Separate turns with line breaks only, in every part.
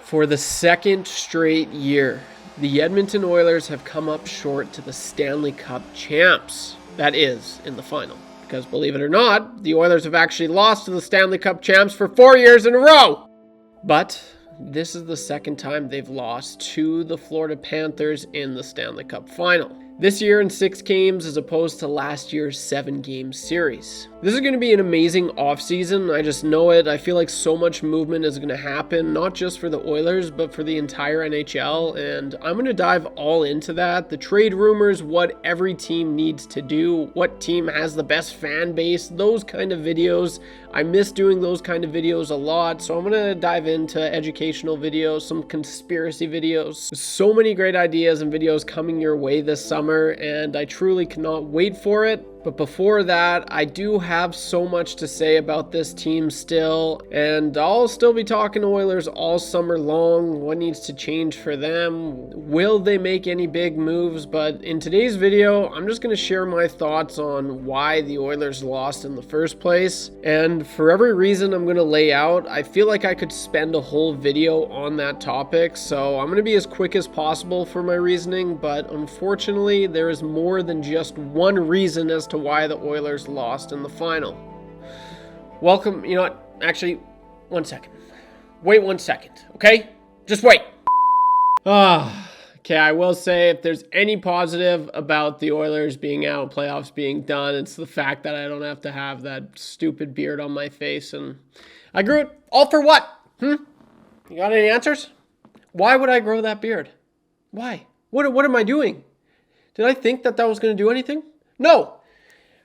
For the second straight year, the Edmonton Oilers have come up short to the Stanley Cup champs. That is, in the final. Because believe it or not, the Oilers have actually lost to the Stanley Cup champs for 4 years in a row. But this is the second time they've lost to the Florida Panthers in the Stanley Cup Final. This year in 6 games as opposed to last year's 7-game series. This is going to be an amazing offseason. I just know it. I feel like so much movement is going to happen, not just for the Oilers, but for the entire NHL. And I'm going to dive all into that. The trade rumors, what every team needs to do, what team has the best fan base, those kind of videos. I miss doing those kind of videos a lot. So I'm going to dive into educational videos, some conspiracy videos. So many great ideas and videos coming your way this summer, and I truly cannot wait for it. But before that, I do have so much to say about this team still, and I'll still be talking Oilers all summer long. What needs to change for them? Will they make any big moves? But in today's video, I'm just going to share my thoughts on why the Oilers lost in the first place. And for every reason I'm going to lay out, I feel like I could spend a whole video on that topic. So I'm going to be as quick as possible for my reasoning, but unfortunately, there is more than just one reason as to why the Oilers lost in the final. Welcome, you know what? Actually, 1 second. Wait 1 second, okay? Just wait. Okay, I will say if there's any positive about the Oilers being out and playoffs being done, it's the fact that I don't have to have that stupid beard on my face. And I grew it all for what? You got any answers? Why would I grow that beard? Why? What am I doing? Did I think that was going to do anything? No.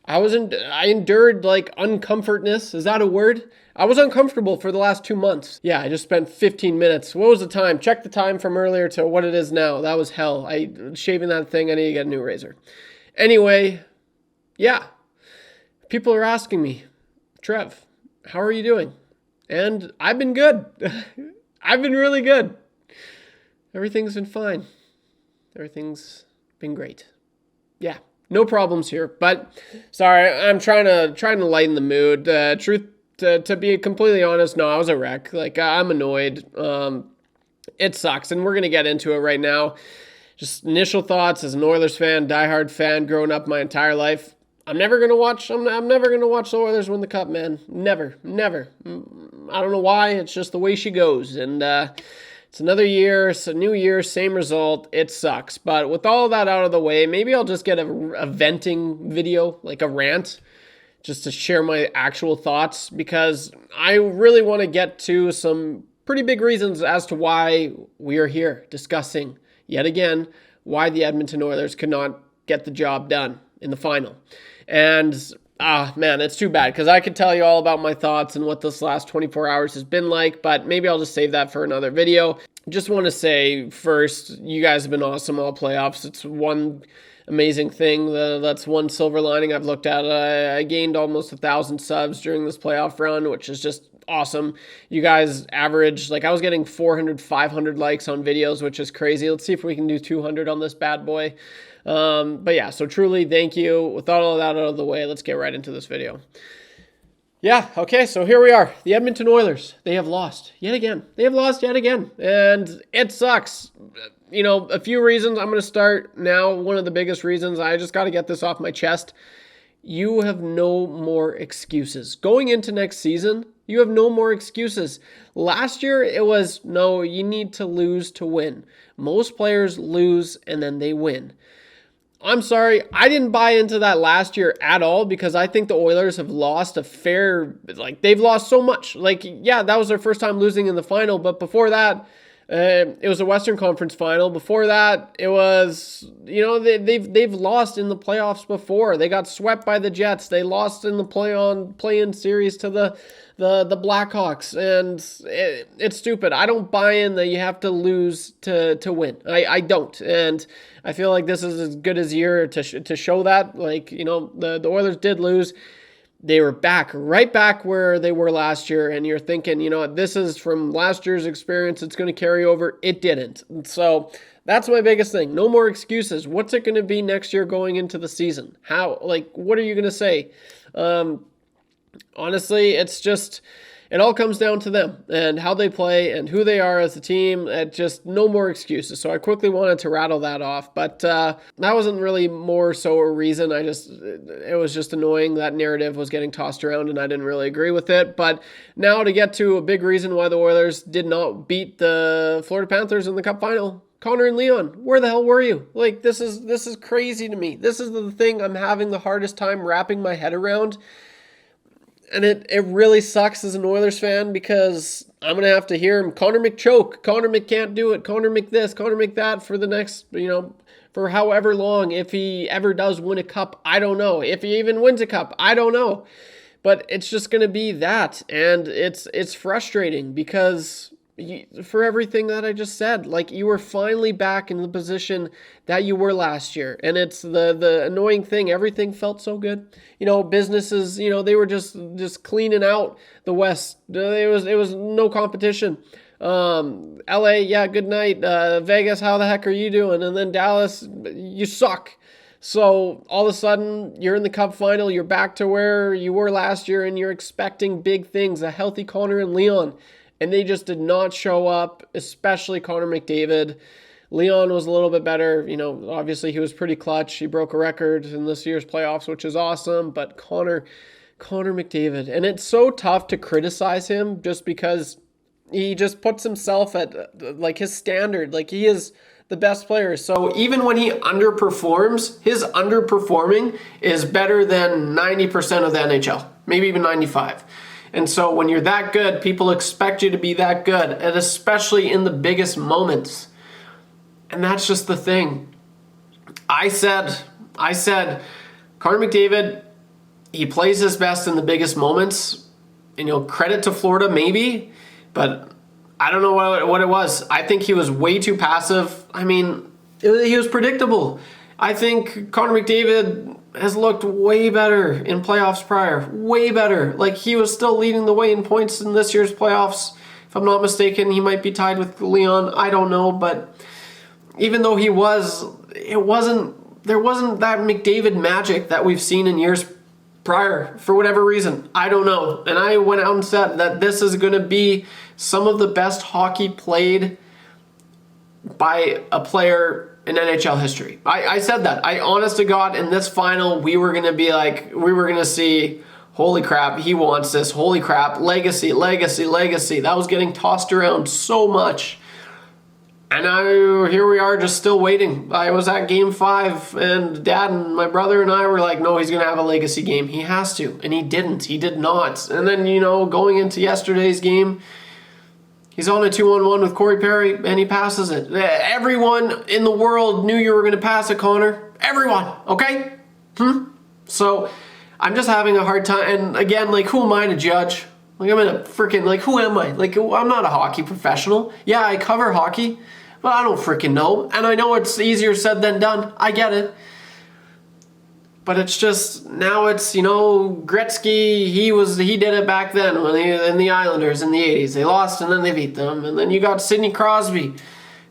I endured like uncomfortness. Is that a word? I was uncomfortable for the last 2 months. Yeah, I just spent 15 minutes. What was the time? Check the time from earlier to what it is now. That was hell. Shaving that thing, I need to get a new razor. Anyway, yeah. People are asking me, Trev, how are you doing? And I've been good. I've been really good. Everything's been fine. Everything's been great. Yeah. No problems here, but sorry, I'm trying to lighten the mood. To be completely honest, no, I was a wreck. Like, I'm annoyed. It sucks, and we're gonna get into it right now. Just initial thoughts as an Oilers fan, diehard fan, growing up my entire life. I'm never gonna watch the Oilers win the cup, man. Never. I don't know why. It's just the way she goes, and it's another year, it's a new year, same result. It sucks. But with all that out of the way, maybe I'll just get a venting video, like a rant, just to share my actual thoughts, because I really want to get to some pretty big reasons as to why we are here discussing, yet again, why the Edmonton Oilers could not get the job done in the final. And man, it's too bad, because I could tell you all about my thoughts and what this last 24 hours has been like, but maybe I'll just save that for another video. Just want to say first, you guys have been awesome all playoffs. It's one amazing thing. That's one silver lining I've looked at. I gained almost 1,000 subs during this playoff run, which is just awesome. You guys averaged, like, I was getting 400, 500 likes on videos, which is crazy. Let's see if we can do 200 on this bad boy. But yeah, so truly thank you. With all of that out of the way, let's get right into this video. Yeah, okay, so here we are. The Edmonton Oilers, they have lost yet again. And it sucks. You know, a few reasons. I'm going to start now. One of the biggest reasons, I just got to get this off my chest. You have no more excuses. Going into next season, you have no more excuses. Last year, it was, no, you need to lose to win. Most players lose and then they win. I'm sorry, I didn't buy into that last year at all, because I think the Oilers have lost they've lost so much. Like, yeah, that was their first time losing in the final, but before that, it was a Western Conference final. Before that, it was, you know, they've lost in the playoffs before. They got swept by the Jets. They lost in the play-in series to the Blackhawks, and it's stupid. I don't buy in that you have to lose to win. I don't, and I feel like this is as good as a year to show that. Like, you know, the Oilers did lose. They were right back where they were last year, and you're thinking, you know, this is from last year's experience, it's going to carry over. It didn't. And so that's my biggest thing. No more excuses. What's it going to be next year going into the season? How, like, what are you going to say? Honestly, it's It all comes down to them and how they play and who they are as a team. Just no more excuses. So I quickly wanted to rattle that off, but that wasn't really more so a reason. It was just annoying. That narrative was getting tossed around and I didn't really agree with it. But now to get to a big reason why the Oilers did not beat the Florida Panthers in the Cup Final. Connor and Leon, where the hell were you? Like, this is crazy to me. This is the thing I'm having the hardest time wrapping my head around. And it really sucks as an Oilers fan because I'm going to have to hear him, Connor McChoke, Connor McCan't do it, Connor McThis, Connor McThat for the next, for however long. If he ever does win a cup, I don't know. If he even wins a cup, I don't know. But it's just going to be that. And it's frustrating because for everything that I just said, like, you were finally back in the position that you were last year. And it's the annoying thing. Everything felt so good. Businesses, they were just cleaning out the West. It was no competition. LA, yeah, good night. Vegas, how the heck are you doing? And then Dallas, you suck. So all of a sudden, you're in the Cup Final. You're back to where you were last year, and you're expecting big things. A healthy Connor and Leon. And they just did not show up, especially Connor McDavid. Leon was a little bit better. Obviously he was pretty clutch. He broke a record in this year's playoffs, which is awesome. But Connor McDavid. And it's so tough to criticize him just because he just puts himself at like his standard. Like, he is the best player. So even when he underperforms, his underperforming is better than 90% of the NHL, maybe even 95%. And so when you're that good, people expect you to be that good, and especially in the biggest moments. And that's just the thing. I said, Connor McDavid, he plays his best in the biggest moments. And credit to Florida maybe, but I don't know what it was. I think he was way too passive. I mean, he was predictable. I think Connor McDavid has looked way better in playoffs prior. Way better. Like, he was still leading the way in points in this year's playoffs. If I'm not mistaken, he might be tied with Leon. I don't know, but even though there wasn't that McDavid magic that we've seen in years prior for whatever reason. I don't know. And I went out and said that this is going to be some of the best hockey played by a player in NHL history. I said that. I, honest to God, in this final, we were going to see, holy crap, he wants this. Holy crap, legacy. That was getting tossed around so much. And here we are just still waiting. I was at game 5 and Dad and my brother and I were like, no, he's going to have a legacy game. He has to. And he didn't. He did not. And then, going into yesterday's game, he's on a 2-on-1 with Corey Perry, and he passes it. Everyone in the world knew you were going to pass it, Connor. Everyone, okay? So I'm just having a hard time. And again, like, who am I to judge? Like, I'm in a freaking, like, who am I? Like, I'm not a hockey professional. Yeah, I cover hockey, but I don't freaking know. And I know it's easier said than done. I get it. But it's just, now it's, Gretzky, he did it back then when in the Islanders in the 80s. They lost and then they beat them. And then you got Sidney Crosby,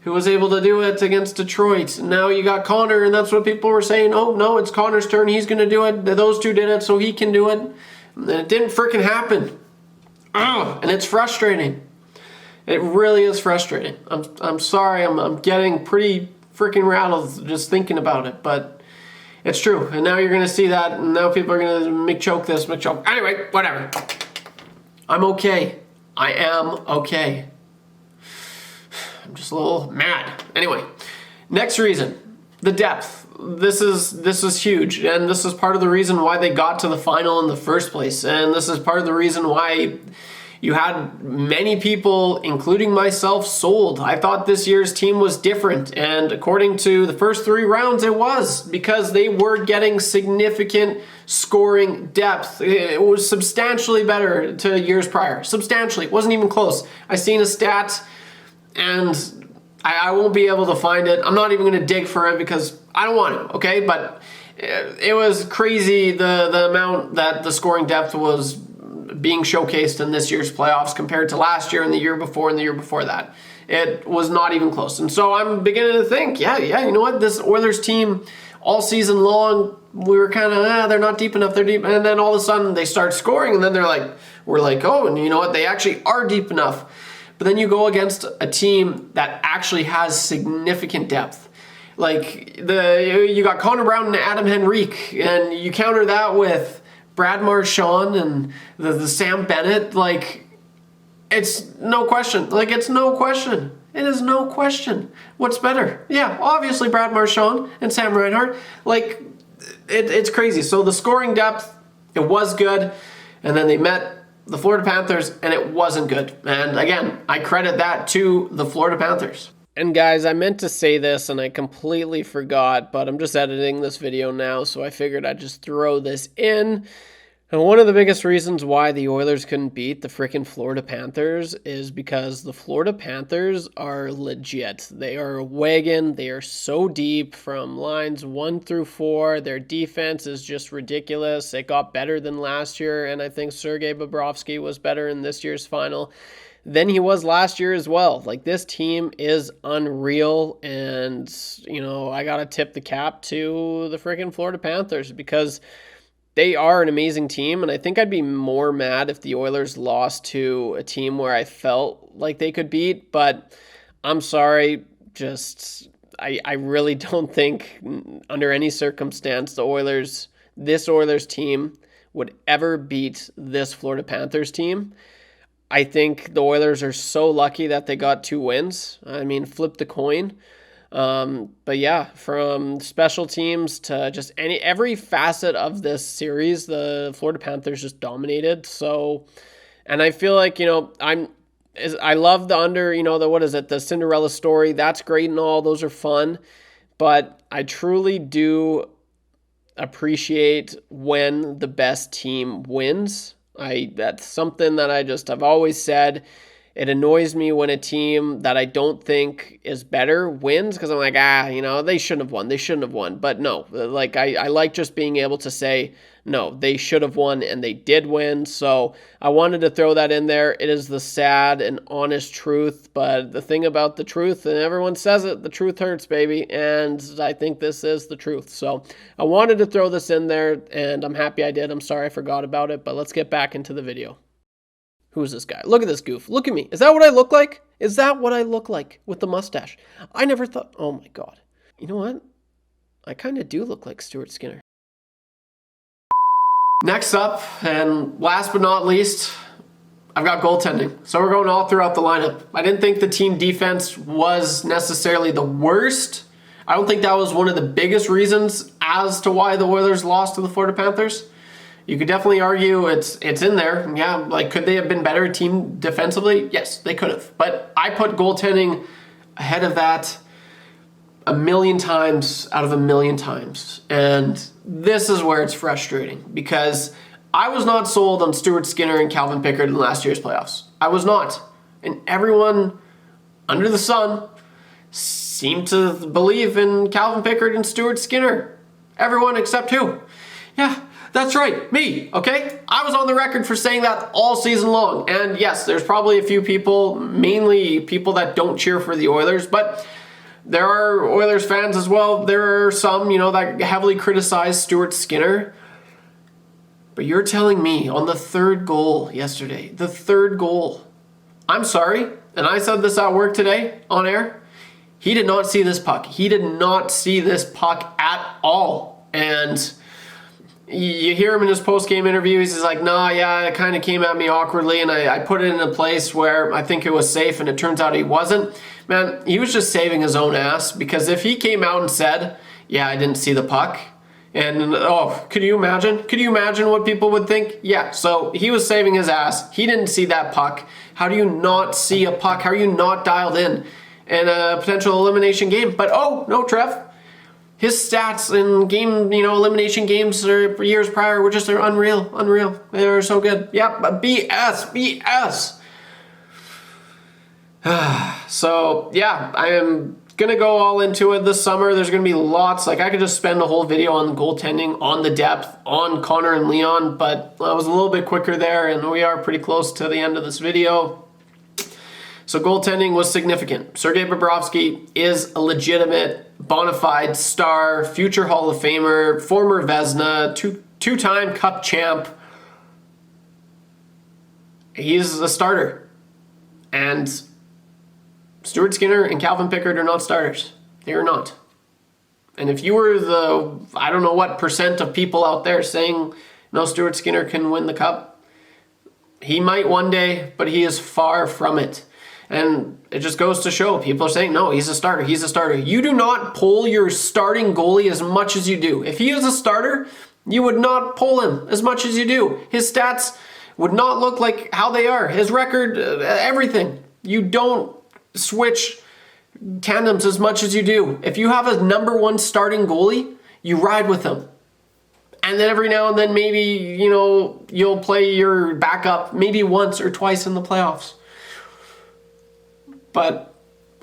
who was able to do it against Detroit. And now you got Connor, and that's what people were saying. Oh, no, it's Connor's turn. He's going to do it. Those two did it, so he can do it. And it didn't freaking happen. And it's frustrating. It really is frustrating. I'm sorry. I'm getting pretty freaking rattled just thinking about it, but it's true. And now you're going to see that, and now people are going to McChoke this, McChoke. Anyway, whatever. I'm okay. I am okay. I'm just a little mad. Anyway, next reason, the depth. This is huge, and this is part of the reason why they got to the final in the first place, and this is part of the reason why you had many people, including myself, sold. I thought this year's team was different, and according to the first 3 rounds, it was, because they were getting significant scoring depth. It was substantially better to years prior. Substantially. It wasn't even close. I seen a stat, and I won't be able to find it. I'm not even going to dig for it because I don't want to, okay? But it was crazy the amount that the scoring depth was being showcased in this year's playoffs compared to last year and the year before and the year before that. It was not even close. And so I'm beginning to think, yeah, you know what? This Oilers team all season long, we were kind of, they're not deep enough, they're deep. And then all of a sudden they start scoring, and then we're like, oh, and you know what? They actually are deep enough. But then you go against a team that actually has significant depth. Like, you got Connor Brown and Adam Henrique, and you counter that with Brad Marchand and the Sam Bennett. Like, it's no question. Like, it's no question. It is no question. What's better? Yeah, obviously Brad Marchand and Sam Reinhart. Like, it's crazy. So the scoring depth, it was good. And then they met the Florida Panthers, and it wasn't good. And again, I credit that to the Florida Panthers. And guys, I meant to say this and I completely forgot, but I'm just editing this video now, so I figured I'd just throw this in. And one of the biggest reasons why the Oilers couldn't beat the freaking Florida Panthers is because the Florida Panthers are legit. They are a wagon. They are so deep from lines 1 through 4. Their defense is just ridiculous. It got better than last year, and I think Sergei Bobrovsky was better in this year's final than he was last year as well. Like, this team is unreal, and, you know, I got to tip the cap to the freaking Florida Panthers because they are an amazing team, and I think I'd be more mad if the Oilers lost to a team where I felt like they could beat, but I'm sorry, just I really don't think under any circumstance this Oilers team would ever beat this Florida Panthers team. I think the Oilers are so lucky that they got 2 wins. I mean, flip the coin. But yeah, from special teams to just every facet of this series, the Florida Panthers just dominated. So, and I feel like, you know, I love the the Cinderella story. That's great and all. Those are fun. But I truly do appreciate when the best team wins. That's something that I've always said. It annoys me when a team that I don't think is better wins because I'm like, they shouldn't have won. But no, like I like just being able to say, no, they should have won and they did win. So I wanted to throw that in there. It is the sad and honest truth. But the thing about the truth, and everyone says it, the truth hurts, baby. And I think this is the truth. So I wanted to throw this in there, and I'm happy I did. I'm sorry I forgot about it, but let's get back into the video. Who is this guy? Look at this goof. Look at me. Is that what I look like? Is that what I look like with the mustache? I never thought. Oh my God. You know what? I kind of do look like Stuart Skinner. Next up, and last but not least, I've got goaltending. So we're going all throughout the lineup. I didn't think the team defense was necessarily the worst. I don't think that was one of the biggest reasons as to why the Oilers lost to the Florida Panthers. You could definitely argue it's in there. Yeah, like, could they have been better team defensively? Yes, they could have. But I put goaltending ahead of that a million times out of a million times. And this is where it's frustrating because I was not sold on Stuart Skinner and Calvin Pickard in last year's playoffs. I was not. And everyone under the sun seemed to believe in Calvin Pickard and Stuart Skinner. Everyone except who? Yeah. That's right, me, okay? I was on the record for saying that all season long. And yes, there's probably a few people, mainly people that don't cheer for the Oilers, but there are Oilers fans as well. There are some, that heavily criticize Stuart Skinner. But you're telling me on the 3rd goal yesterday, the 3rd goal, I'm sorry, and I said this at work today on air, he did not see this puck. He did not see this puck at all. And you hear him in his post-game interviews, he's like, it kind of came at me awkwardly, and I put it in a place where I think it was safe, and it turns out he wasn't. Man, he was just saving his own ass, because if he came out and said, I didn't see the puck, and could you imagine? Could you imagine what people would think? Yeah, so he was saving his ass. He didn't see that puck. How do you not see a puck? How are you not dialed in a potential elimination game? But no, Trev. His stats in game, elimination games or years prior were just unreal. They were so good. Yep, but BS. So, I am going to go all into it this summer. There's going to be lots. I could just spend a whole video on the goaltending, on the depth, on Connor and Leon, but I was a little bit quicker there, and we are pretty close to the end of this video. So goaltending was significant. Sergei Bobrovsky is a legitimate bona fide star, future Hall of Famer, former Vezina, two-time Cup champ. He's a starter. And Stuart Skinner and Calvin Pickard are not starters. They are not. And if you were the, I don't know what percent of people out there saying, no, Stuart Skinner can win the Cup, he might one day, but he is far from it. And it just goes to show, people are saying, no, he's a starter, he's a starter. You do not pull your starting goalie as much as you do. If he is a starter, you would not pull him as much as you do. His stats would not look like how they are. His record, everything. You don't switch tandems as much as you do. If you have a number one starting goalie, you ride with him. And then every now and then maybe, you'll play your backup maybe once or twice in the playoffs. But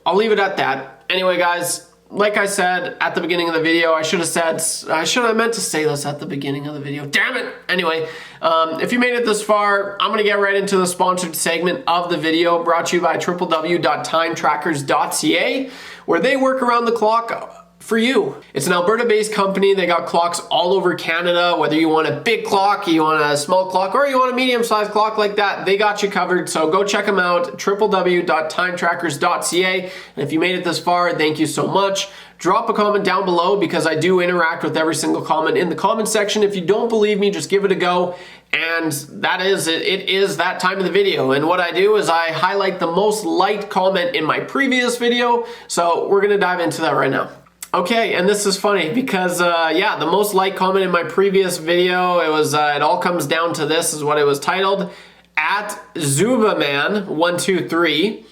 I'll leave it at that. Anyway, guys, like I said at the beginning of the video, I meant to say this at the beginning of the video. Damn it! Anyway, if you made it this far, I'm going to get right into the sponsored segment of the video, brought to you by www.timetrackers.ca, where they work around the clock for you. It's an Alberta-based company. They got clocks all over Canada. Whether you want a big clock, you want a small clock, or you want a medium-sized clock like that, they got you covered. So go check them out, www.timetrackers.ca. And if you made it this far, thank you so much. Drop a comment down below because I do interact with every single comment in the comment section. If you don't believe me, just give it a go. And that is it. It is that time of the video. And what I do is I highlight the most liked comment in my previous video. So we're going to dive into that right now. Okay, and this is funny because, the most liked comment in my previous video, it was, it all comes down to this, is what it was titled, at Zubaman123.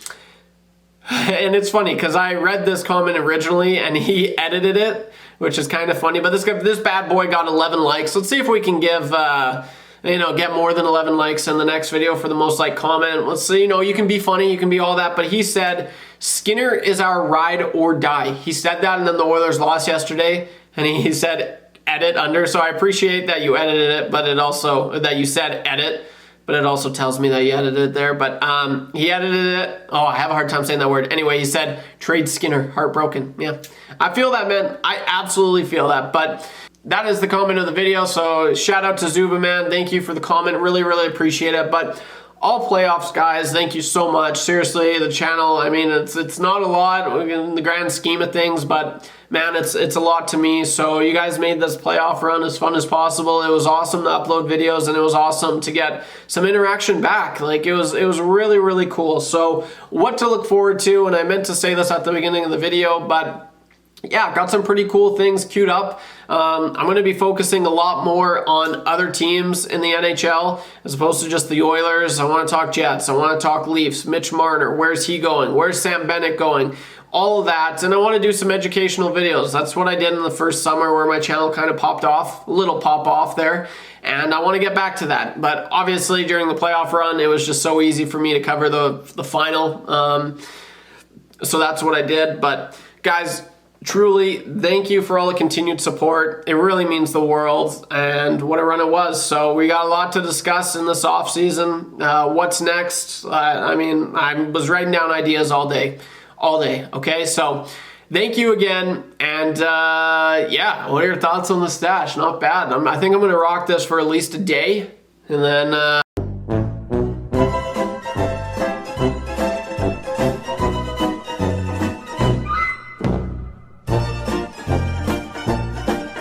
And it's funny because I read this comment originally and he edited it, which is kind of funny. But this bad boy got 11 likes. Let's see if we can give, get more than 11 likes in the next video for the most liked comment. Let's see, you can be funny, you can be all that. But he said, Skinner is our ride or die. He said that, and then the Oilers lost yesterday, and he said edit under. So I appreciate that you edited it, but it also, that you said edit, but it also tells me that you edited it there. But he edited it. Oh, I have a hard time saying that word. Anyway, he said trade Skinner, heartbroken. Yeah, I feel that, man. I absolutely feel that. But that is the comment of the video. So shout out to Zuba, man. Thank you for the comment. Really, really appreciate it. But all playoffs, guys, thank you so much. Seriously, the channel, I mean, it's not a lot in the grand scheme of things, but man, it's a lot to me. So you guys made this playoff run as fun as possible. It was awesome to upload videos, and it was awesome to get some interaction back. Like, it was really, really cool. So what to look forward to, and I meant to say this at the beginning of the video, but yeah, got some pretty cool things queued up. I'm going to be focusing a lot more on other teams in the NHL as opposed to just the Oilers. I want to talk Jets. I want to talk Leafs. Mitch Marner, where's he going? Where's Sam Bennett going? All of that. And I want to do some educational videos. That's what I did in the first summer where my channel kind of popped off, a little pop off there. And I want to get back to that. But obviously during the playoff run, it was just so easy for me to cover the final. So that's what I did. But guys, truly, thank you for all the continued support. It really means the world, and what a run it was. So we got a lot to discuss in this off season. What's next? I was writing down ideas all day. Okay, so thank you again. And what are your thoughts on the stash? Not bad. I think I'm going to rock this for at least a day, and then